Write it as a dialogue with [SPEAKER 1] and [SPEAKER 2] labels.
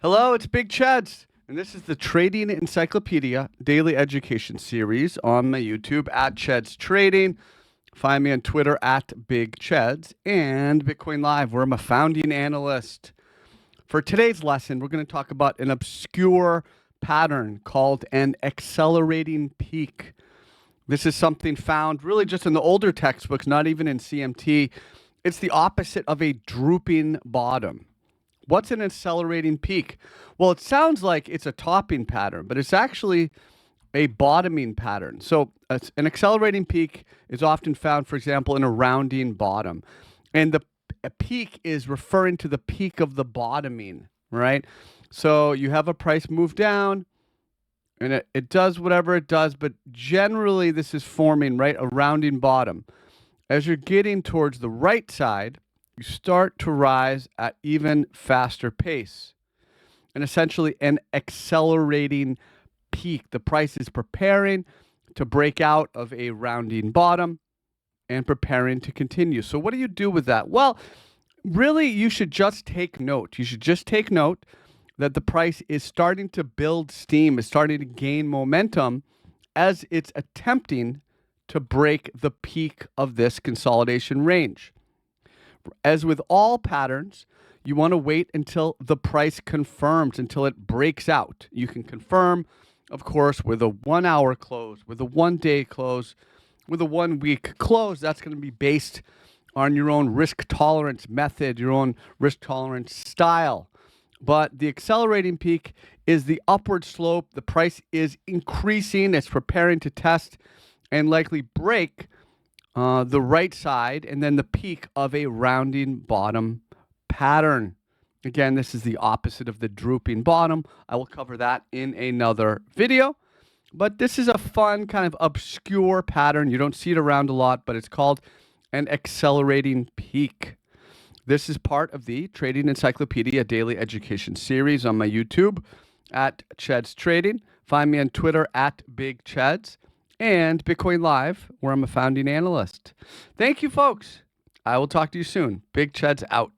[SPEAKER 1] Hello, it's Big Chads, and this is the Trading Encyclopedia Daily Education series on my YouTube at Chads Trading. Find me on Twitter at Big Chads and Bitcoin Live, where I'm a founding analyst. For today's lesson, we're going to talk about an obscure pattern called an accelerating peak. This is something found really just in the older textbooks, not even in CMT. It's the opposite of a drooping bottom. What's an accelerating peak? Well, it sounds like it's a topping pattern, but it's actually a bottoming pattern. So an accelerating peak is often found, for example, in a rounding bottom. And a peak is referring to the peak of the bottoming, right? So you have a price move down, and it does whatever it does, but generally this is forming, right, a rounding bottom. As you're getting towards the right side, you start to rise at even faster pace. And essentially an accelerating peak. The price is preparing to break out of a rounding bottom and preparing to continue. So what do you do with that? Well, really, you should just take note. You should just take note that the price is starting to build steam, is starting to gain momentum as it's attempting to break the peak of this consolidation range. As with all patterns, you want to wait until the price confirms, until it breaks out. You can confirm, of course, with a 1 hour close, with a 1 day close, with a 1 week close. That's going to be based on your own risk tolerance method, your own risk tolerance style. But the accelerating peak is the upward slope. The price is increasing. It's preparing to test and likely break the right side and then the peak of a rounding bottom pattern. Again, this is the opposite of the drooping bottom. I will cover that in another video. But this is a fun, kind of obscure pattern. You don't see it around a lot, but it's called an accelerating peak. This is part of the Trading Encyclopedia Daily Education series on my YouTube at Chads Trading. Find me on Twitter at Big Chads and Bitcoin Live, where I'm a founding analyst. Thank you, folks. I will talk to you soon. Big Chads out.